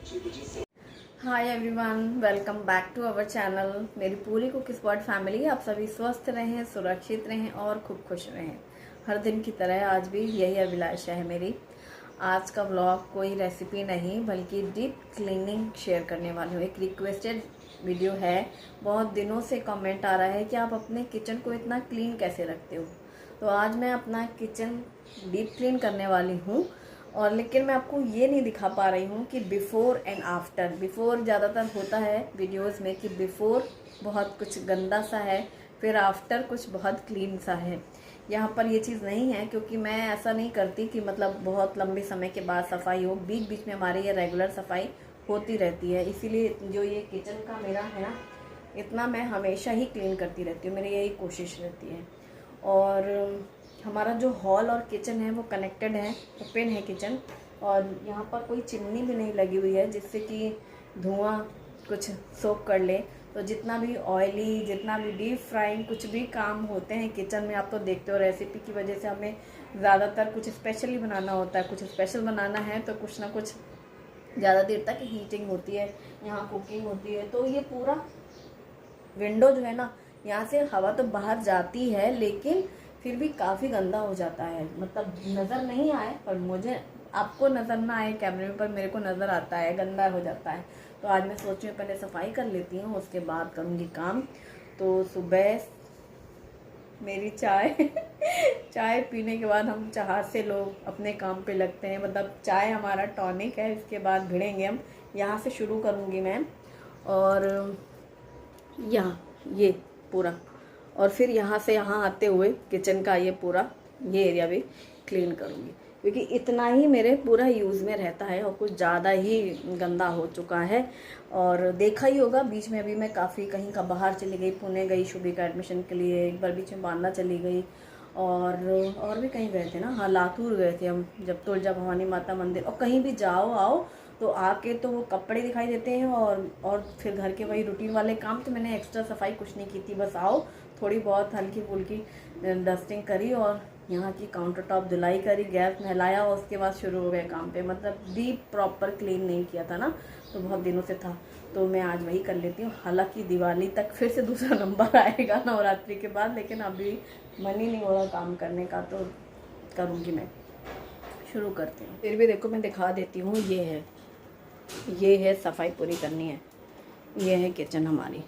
Hi everyone, welcome back to our channel. मेरी पूरी cook spot family, आप सभी स्वस्थ रहें, सुरक्षित रहें और खूब खुश रहें। हर दिन की तरह आज भी यही अभिलाषा है मेरी। आज का व्लॉग कोई रेसिपी नहीं बल्कि डीप क्लीनिंग शेयर करने वाली हूँ। एक रिक्वेस्टेड वीडियो है। बहुत दिनों से कमेंट आ रहा है कि आप अपने किचन को इतना क्लीन कैसे रखते हो। तो आज मैं अपना किचन डीप क्लीन करने वाली हूँ। और लेकिन मैं आपको ये नहीं दिखा पा रही हूँ कि बिफ़ोर एंड आफ्टर। बिफ़ोर ज़्यादातर होता है वीडियोस में कि बिफ़ोर बहुत कुछ गंदा सा है, फिर आफ्टर कुछ बहुत क्लीन सा है। यहाँ पर ये चीज़ नहीं है, क्योंकि मैं ऐसा नहीं करती कि मतलब बहुत लंबे समय के बाद सफाई हो। बीच बीच में हमारी ये रेगुलर सफाई होती रहती है। इसीलिए जो ये किचन का मेरा है ना, इतना मैं हमेशा ही क्लीन करती रहती हूँ। मेरी यही कोशिश रहती है। और हमारा जो हॉल और किचन है वो कनेक्टेड है, ओपन है किचन। और यहाँ पर कोई चिमनी भी नहीं लगी हुई है जिससे कि धुआं कुछ सोख कर ले। तो जितना भी ऑयली, जितना भी डीप फ्राइंग कुछ भी काम होते हैं किचन में, आप तो देखते हो रेसिपी की वजह से हमें ज़्यादातर कुछ स्पेशली बनाना होता है। कुछ स्पेशल बनाना है तो कुछ ना कुछ ज़्यादा देर तक हीटिंग होती है, यहाँ कुकिंग होती है। तो ये पूरा विंडो जो है ना, यहाँ से हवा तो बाहर जाती है लेकिन फिर भी काफ़ी गंदा हो जाता है। मतलब नज़र नहीं आए, पर मुझे, आपको नज़र ना आए कैमरे में, पर मेरे को नज़र आता है, गंदा हो जाता है। तो आज मैं सोच रही हूँ पहले सफाई कर लेती हूँ, उसके बाद करूँगी काम। तो सुबह मेरी चाय चाय पीने के बाद हम चाह से लोग अपने काम पे लगते हैं। मतलब चाय हमारा टॉनिक है, इसके बाद भिड़ेंगे हम। यहाँ से शुरू करूँगी मैं, और यहाँ ये पूरा, और फिर यहाँ से यहाँ आते हुए किचन का ये पूरा ये एरिया भी क्लीन करूँगी, क्योंकि इतना ही मेरे पूरा यूज़ में रहता है और कुछ ज़्यादा ही गंदा हो चुका है। और देखा ही होगा बीच में अभी मैं काफ़ी कहीं का बाहर चली गई, पुणे गई शुभी का एडमिशन के लिए, एक बार बीच में बांदा चली गई, और भी कहीं गए थे ना, हाँ लातूर गए थे हम, जब तुलजा भवानी माता मंदिर। और कहीं भी जाओ आओ तो आके तो वो कपड़े दिखाई देते हैं, और फिर घर के वही रूटीन वाले काम। तो मैंने एक्स्ट्रा सफाई कुछ नहीं की थी, बस आओ थोड़ी बहुत हल्की फुल्की डस्टिंग करी और यहाँ की काउंटर टॉप धुलाई करी, गैस नहलाया, और उसके बाद शुरू हो गए काम पे। मतलब डीप प्रॉपर क्लीन नहीं किया था ना, तो बहुत दिनों से था। तो मैं आज वही कर लेती हूँ। हालांकि दिवाली तक फिर से दूसरा नंबर आएगा नवरात्रि के बाद, लेकिन अभी मन ही नहीं हो रहा काम करने का, तो करूँगी मैं। शुरू करती हूँ। फिर भी देखो मैं दिखा देती हूँ। ये है सफाई पूरी करनी है। ये है किचन हमारी।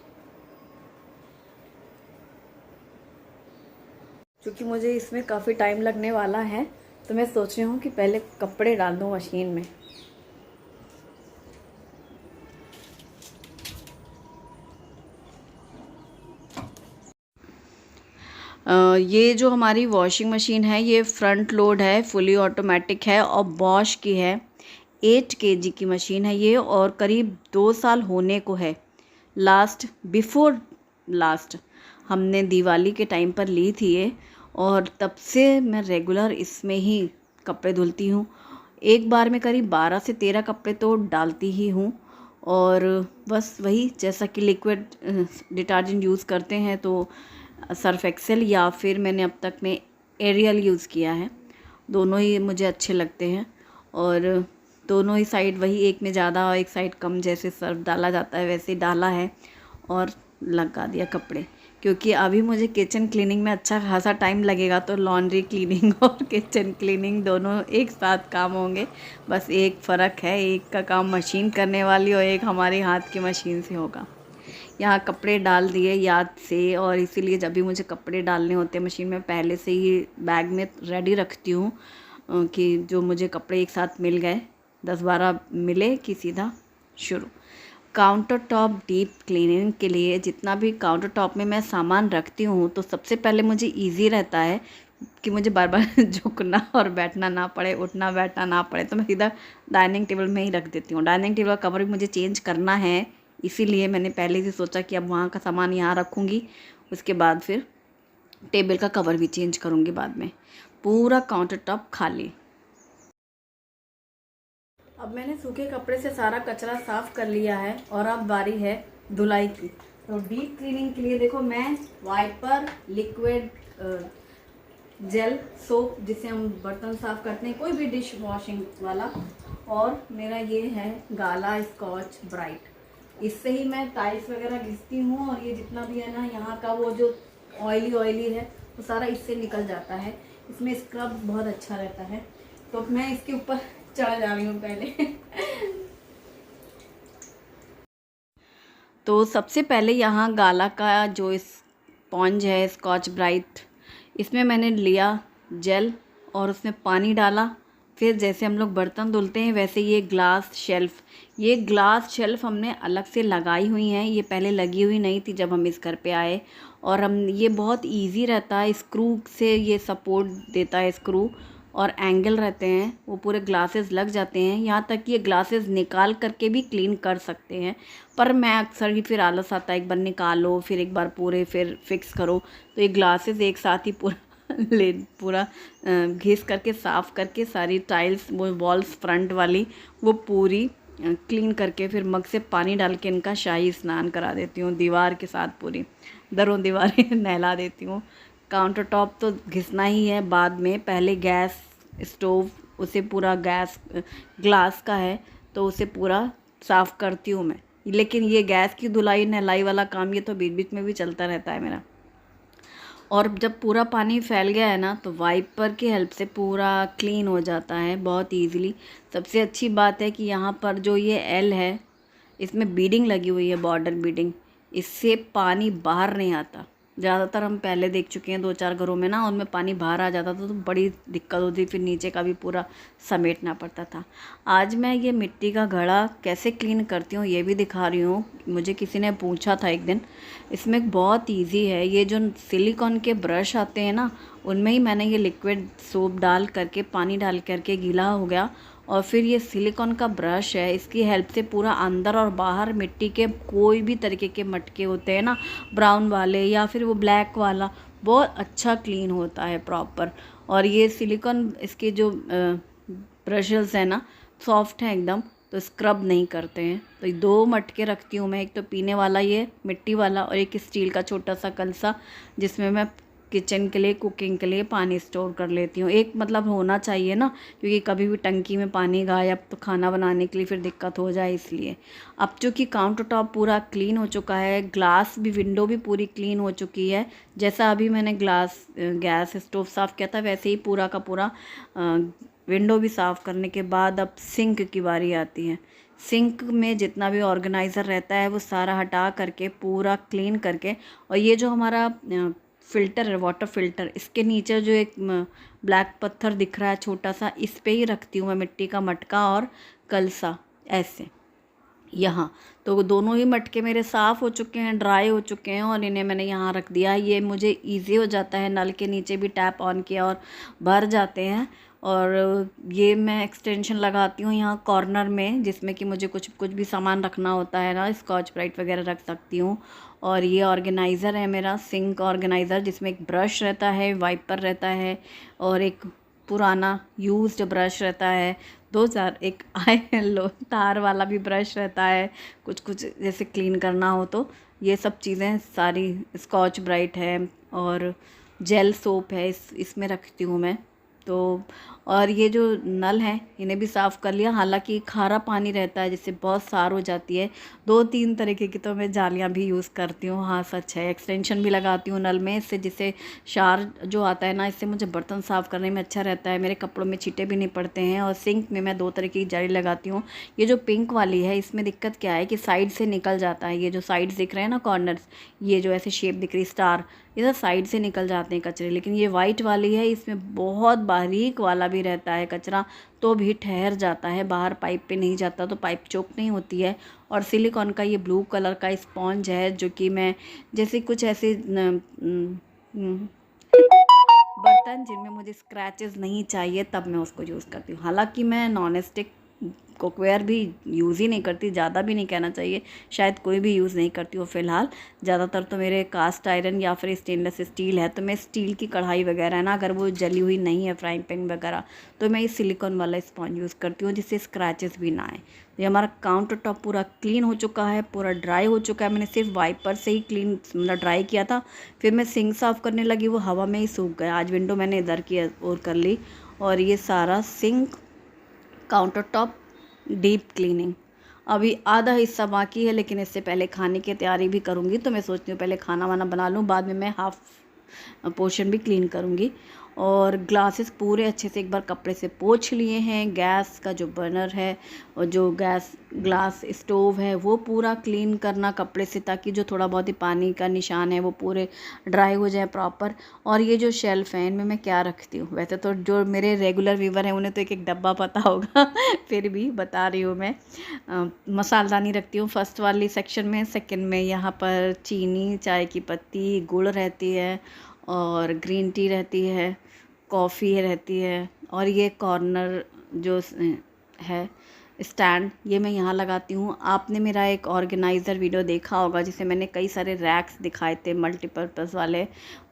क्योंकि मुझे इसमें काफ़ी टाइम लगने वाला है, तो मैं सोच रही हूँ कि पहले कपड़े डाल दूँ मशीन में। ये जो हमारी वॉशिंग मशीन है, ये फ्रंट लोड है, फुली ऑटोमेटिक है और बॉश की है। 8 kg की मशीन है ये, और करीब 2 साल होने को है। बिफोर लास्ट हमने दिवाली के टाइम पर ली थी ये, और तब से मैं रेगुलर इसमें ही कपड़े धुलती हूँ। एक बार में करीब 12 से 13 कपड़े तो डालती ही हूँ। और बस वही, जैसा कि लिक्विड डिटर्जेंट यूज़ करते हैं तो सर्फ एक्सेल, या फिर मैंने अब तक में एरियल यूज़ किया है। दोनों ही मुझे अच्छे लगते हैं, और दोनों ही साइड वही, एक में ज़्यादा और एक साइड कम, जैसे सर्फ डाला जाता है वैसे डाला है और लगा दिया कपड़े। क्योंकि अभी मुझे किचन क्लीनिंग में अच्छा खासा टाइम लगेगा, तो लॉन्ड्री क्लीनिंग और किचन क्लीनिंग दोनों एक साथ काम होंगे। बस एक फ़र्क है, एक का काम मशीन करने वाली और एक हमारे हाथ की मशीन से होगा। यहाँ कपड़े डाल दिए याद से, और इसीलिए जब भी मुझे कपड़े डालने होते हैं मशीन में, पहले से ही बैग में रेडी रखती हूँ कि जो मुझे कपड़े एक साथ मिल गए, 10-12 मिले कि सीधा शुरू। काउंटर टॉप डीप क्लीनिंग के लिए जितना भी काउंटर टॉप में मैं सामान रखती हूँ, तो सबसे पहले मुझे ईजी रहता है कि मुझे बार बार झुकना और बैठना ना पड़े, उठना बैठना ना पड़े। तो मैं सीधा डाइनिंग टेबल में ही रख देती हूँ। डाइनिंग टेबल का कवर भी मुझे चेंज करना है, इसीलिए मैंने पहले से सोचा कि अब वहाँ का सामान यहाँ रखूँगी, उसके बाद फिर टेबल का कवर भी चेंज करूँगी बाद में। पूरा काउंटर टॉप खाली। अब मैंने सूखे कपड़े से सारा कचरा साफ कर लिया है, और अब बारी है धुलाई की। तो डीप क्लीनिंग के लिए देखो, मैं वाइपर, लिक्विड जेल सोप, जिससे हम बर्तन साफ करते हैं, कोई भी डिश वॉशिंग वाला, और मेरा ये है गाला स्कॉच ब्राइट, इससे ही मैं टाइल्स वगैरह घिसती हूँ। और ये जितना भी है ना यहाँ का वो जो ऑयली है वो सारा इससे निकल जाता है। इसमें स्क्रब बहुत अच्छा रहता है। तो मैं इसके ऊपर चढ़ जा रही हूँ पहले। तो सबसे पहले यहाँ गाला का जो स्पॉन्ज है स्कॉच ब्राइट, इसमें मैंने लिया जेल और उसमें पानी डाला। फिर जैसे हम लोग बर्तन धुलते हैं वैसे ये ग्लास शेल्फ़ हमने अलग से लगाई हुई हैं। ये पहले लगी हुई नहीं थी जब हम इस घर पे आए। और हम ये बहुत इजी रहता है, स्क्रू से ये सपोर्ट देता है स्क्रू, और एंगल रहते हैं, वो पूरे ग्लासेस लग जाते हैं। यहाँ तक कि ये ग्लासेस निकाल करके भी क्लीन कर सकते हैं। पर मैं अक्सर ही फिर आलस आता है, एक बार निकालो फिर एक बार पूरे फिर फिक्स करो। तो ये ग्लासेस एक साथ ही पूरा घिस करके साफ़ करके सारी टाइल्स वो वॉल्स फ्रंट वाली वो पूरी क्लीन करके फिर मग से पानी डाल के इनका शाही स्नान करा देती हूँ। दीवार के साथ पूरी दरों दीवारें नहला देती हूँ। काउंटर टॉप तो घिसना ही है बाद में। पहले गैस स्टोव उसे पूरा ग्लास का है तो उसे पूरा साफ़ करती हूँ मैं। लेकिन ये गैस की धुलाई नहलाई वाला काम ये तो बीच बीच में भी चलता रहता है मेरा। और जब पूरा पानी फैल गया है ना तो वाइपर की हेल्प से पूरा क्लीन हो जाता है बहुत इजीली। सबसे अच्छी बात है कि यहाँ पर जो ये एल है इसमें बीडिंग लगी हुई है, बॉर्डर बीडिंग, इससे पानी बाहर नहीं आता। ज़्यादातर हम पहले देख चुके हैं 2-4 घरों में ना, उनमें पानी बाहर आ जाता था तो बड़ी दिक्कत होती, फिर नीचे का भी पूरा समेटना पड़ता था। आज मैं ये मिट्टी का घड़ा कैसे क्लीन करती हूँ ये भी दिखा रही हूँ। मुझे किसी ने पूछा था एक दिन। इसमें बहुत इजी है, ये जो सिलिकॉन के ब्रश आते हैं ना उनमें ही मैंने ये लिक्विड सोप डाल करके पानी डाल करके गीला हो गया, और फिर ये सिलिकॉन का ब्रश है, इसकी हेल्प से पूरा अंदर और बाहर मिट्टी के कोई भी तरीके के मटके होते हैं ना, ब्राउन वाले या फिर वो ब्लैक वाला, बहुत अच्छा क्लीन होता है प्रॉपर। और ये सिलिकॉन इसके जो ब्रशेस हैं ना सॉफ्ट हैं एकदम, तो स्क्रब नहीं करते हैं। तो 2 मटके रखती हूँ मैं, एक तो पीने वाला ये मिट्टी वाला और एक स्टील का छोटा सा कलसा जिसमें मैं किचन के लिए कुकिंग के लिए पानी स्टोर कर लेती हूँ। एक मतलब होना चाहिए ना, क्योंकि कभी भी टंकी में पानी गायब तो खाना बनाने के लिए फिर दिक्कत हो जाए इसलिए। अब चूँकि काउंटर टॉप पूरा क्लीन हो चुका है, ग्लास भी विंडो भी पूरी क्लीन हो चुकी है, जैसा अभी मैंने गैस स्टोव साफ़ किया था वैसे ही पूरा का पूरा विंडो भी साफ़ करने के बाद अब सिंक की बारी आती है। सिंक में जितना भी ऑर्गेनाइज़र रहता है वो सारा हटा करके पूरा क्लीन करके, और ये जो हमारा फ़िल्टर है वाटर फ़िल्टर, इसके नीचे जो एक ब्लैक पत्थर दिख रहा है छोटा सा, इस पे ही रखती हूँ मैं मिट्टी का मटका और कलसा ऐसे यहाँ। तो दोनों ही मटके मेरे साफ़ हो चुके हैं, ड्राई हो चुके हैं, और इन्हें मैंने यहाँ रख दिया। ये मुझे इजी हो जाता है, नल के नीचे भी टैप ऑन किया और भर जाते हैं। और ये मैं एक्सटेंशन लगाती हूँ यहाँ कॉर्नर में, जिसमें कि मुझे कुछ भी सामान रखना होता है ना, स्कॉच ब्राइट वगैरह रख सकती हूँ। और ये ऑर्गेनाइज़र है मेरा, सिंक ऑर्गेनाइज़र, जिसमें एक ब्रश रहता है, वाइपर रहता है और एक पुराना यूज्ड ब्रश रहता है। 2000 एक लो तार वाला भी ब्रश रहता है, कुछ जैसे क्लीन करना हो तो। ये सब चीज़ें सारी स्कॉच ब्राइट है और जेल सोप है, इसमें रखती हूँ मैं। तो और ये जो नल हैं इन्हें भी साफ़ कर लिया, हालांकि खारा पानी रहता है जिससे बहुत सार हो जाती है। 2-3 तरीके की तो मैं जालियाँ भी यूज़ करती हूँ, हाँ सच है। एक्सटेंशन भी लगाती हूँ नल में, इससे जिससे शार जो आता है ना, इससे मुझे बर्तन साफ़ करने में अच्छा रहता है, मेरे कपड़ों में छींटे भी नहीं पड़ते हैं। और सिंक में मैं 2 तरीके की जाली लगाती हूँ। ये जो पिंक वाली है इसमें दिक्कत क्या है कि साइड से निकल जाता है, ये जो साइड्स दिख रहे हैं ना कॉर्नर्स, ये जो ऐसे शेप दिख रही स्टार, ये सब साइड से निकल जाते हैं कचरे। लेकिन ये वाइट वाली है, इसमें बहुत बारीक वाला भी रहता है कचरा, तो भी ठहर जाता है, बाहर पाइप पे नहीं जाता, तो पाइप चोक नहीं होती है। और सिलिकॉन का ये ब्लू कलर का स्पॉन्ज है, जो कि मैं जैसे कुछ ऐसे बर्तन जिनमें मुझे स्क्रैचेस नहीं चाहिए तब मैं उसको यूज़ करती हूँ। हालांकि मैं नॉन स्टिक कुकवेयर भी यूज़ ही नहीं करती, ज़्यादा भी नहीं कहना चाहिए, शायद कोई भी यूज़ नहीं करती हूँ फ़िलहाल। ज़्यादातर तो मेरे कास्ट आयरन या फिर स्टेनलेस स्टील है, तो मैं स्टील की कढ़ाई वगैरह है ना, अगर वो जली हुई नहीं है फ्राइंग पैन वगैरह, तो मैं इस सिलिकॉन वाला स्पॉन्ज यूज़ करती हूँ जिससे स्क्रैचेस भी ना आए। ये हमारा काउंटर टॉप पूरा क्लीन हो चुका है, पूरा ड्राई हो चुका है। मैंने सिर्फ वाइपर से ही क्लीन मतलब ड्राई किया था, फिर मैं सिंक साफ़ करने लगी, वो हवा में ही सूख गया। आज विंडो मैंने इधर की और कर ली, और ये सारा sink counter top deep cleaning. अभी आधा हिस्सा बाकी है, लेकिन इससे पहले खाने की तैयारी भी करूँगी, तो मैं सोचती हूँ पहले खाना वाना बना लूँ, बाद में मैं हाफ़ पोर्शन भी क्लीन करूँगी। और ग्लासेस पूरे अच्छे से एक बार कपड़े से पोंछ लिए हैं। गैस का जो बर्नर है और जो गैस ग्लास स्टोव है वो पूरा क्लीन करना कपड़े से, ताकि जो थोड़ा बहुत ही पानी का निशान है वो पूरे ड्राई हो जाए प्रॉपर। और ये जो शेल्फ है इनमें मैं क्या रखती हूँ, वैसे तो जो मेरे रेगुलर व्यूवर हैं उन्हें तो एक एक डब्बा पता होगा फिर भी बता रही हूँ मैं। मसालदानी रखती हूँ फर्स्ट वाली सेक्शन में। सेकंड में यहाँ पर चीनी, चाय की पत्ती, गुड़ रहती है और ग्रीन टी रहती है, कॉफ़ी रहती है। और ये कॉर्नर जो है स्टैंड, ये मैं यहाँ लगाती हूँ। आपने मेरा एक ऑर्गेनाइज़र वीडियो देखा होगा जिसे मैंने कई सारे रैक्स दिखाए थे मल्टीपर्पज़ वाले,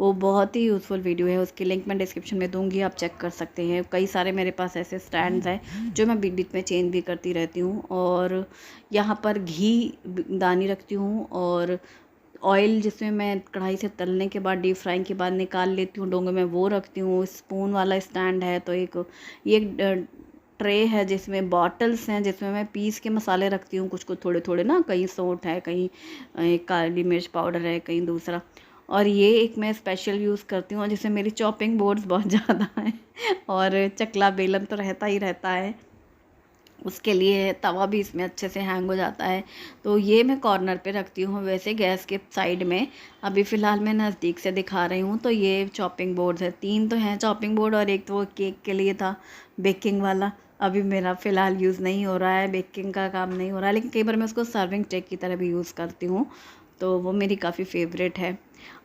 वो बहुत ही यूज़फुल वीडियो है, उसकी लिंक मैं डिस्क्रिप्शन में दूंगी, आप चेक कर सकते हैं। कई सारे मेरे पास ऐसे स्टैंड्स हैं जो मैं बीच बीच में चेंज भी करती रहती हूँ। और यहाँ पर घी दानी रखती हूँ और ऑयल जिसमें मैं कढ़ाई से तलने के बाद डीप फ्राइंग के बाद निकाल लेती हूँ डोंगे में, वो रखती हूँ। स्पून वाला स्टैंड है। तो ये ट्रे है जिसमें बॉटल्स हैं, जिसमें मैं पीस के मसाले रखती हूँ, कुछ थोड़े थोड़े ना, कहीं सौंठ है, कहीं काली मिर्च पाउडर है, कहीं दूसरा। और ये एक मैं स्पेशल यूज़ करती हूँ जिसमें मेरी चॉपिंग बोर्ड्स बहुत ज़्यादा हैं और चकला बेलन तो रहता ही रहता है, उसके लिए तवा भी इसमें अच्छे से हैंग हो जाता है। तो ये मैं कॉर्नर पे रखती हूँ। वैसे गैस के साइड में अभी फ़िलहाल मैं नज़दीक से दिखा रही हूँ। तो ये चॉपिंग बोर्ड्स है, 3 तो हैं चॉपिंग बोर्ड, और एक तो वो केक के लिए था बेकिंग वाला, अभी मेरा फ़िलहाल यूज़ नहीं हो रहा है, बेकिंग का काम नहीं हो रहा है, लेकिन कई बार मैं उसको सर्विंग ट्रे की तरह भी यूज़ करती हूँ, तो वो मेरी काफ़ी फेवरेट है।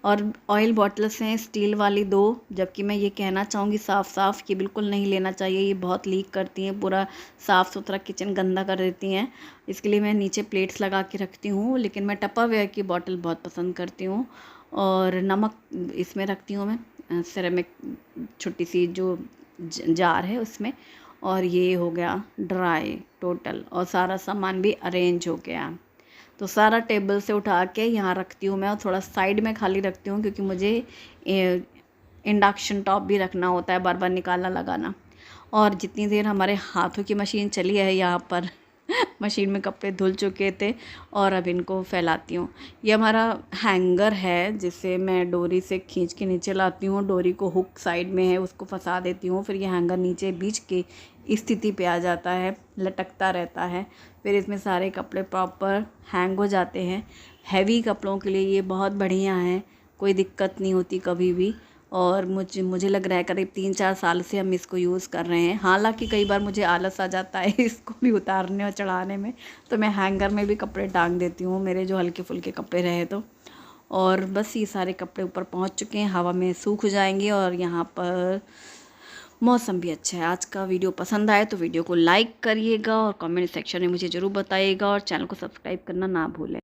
और ऑयल बॉटल्स हैं स्टील वाली 2, जबकि मैं ये कहना चाहूँगी साफ़ कि बिल्कुल नहीं लेना चाहिए, ये बहुत लीक करती हैं, पूरा साफ़ सुथरा किचन गंदा कर देती हैं। इसके लिए मैं नीचे प्लेट्स लगा के रखती हूँ, लेकिन मैं टपावेयर की बॉटल बहुत पसंद करती हूँ। और नमक इसमें रखती हूँ मैं, सिरेमिक छोटी सी जो जार है उसमें। और ये हो गया ड्राई टोटल, और सारा सामान भी अरेंज हो गया। तो सारा टेबल से उठा के यहाँ रखती हूँ मैं, और थोड़ा साइड में खाली रखती हूँ क्योंकि मुझे इंडक्शन टॉप भी रखना होता है, बार बार निकालना लगाना। और जितनी देर हमारे हाथों की मशीन चली है यहाँ पर मशीन में कपड़े धुल चुके थे और अब इनको फैलाती हूँ। ये हमारा हैंगर है जिसे मैं डोरी से खींच के नीचे लाती हूँ, डोरी को हुक साइड में है उसको फंसा देती हूँ, फिर ये हैंगर नीचे बीच की स्थिति पे आ जाता है, लटकता रहता है, फिर इसमें सारे कपड़े प्रॉपर हैंग हो जाते हैं। हैवी कपड़ों के लिए ये बहुत बढ़िया है, कोई दिक्कत नहीं होती कभी भी। और मुझे लग रहा है करीब 3-4 साल से हम इसको यूज़ कर रहे हैं। हालांकि कई बार मुझे आलस आ जाता है इसको भी उतारने और चढ़ाने में, तो मैं हैंगर में भी कपड़े टांग देती हूँ, मेरे जो हल्के फुल्के कपड़े रहे तो। और बस ये सारे कपड़े ऊपर पहुँच चुके हैं, हवा में सूख जाएंगे। और यहाँ पर मौसम भी अच्छा है। आज का वीडियो पसंद आए तो वीडियो को लाइक करिएगा और कमेंट सेक्शन में मुझे ज़रूर बताइएगा, और चैनल को सब्सक्राइब करना ना भूलें।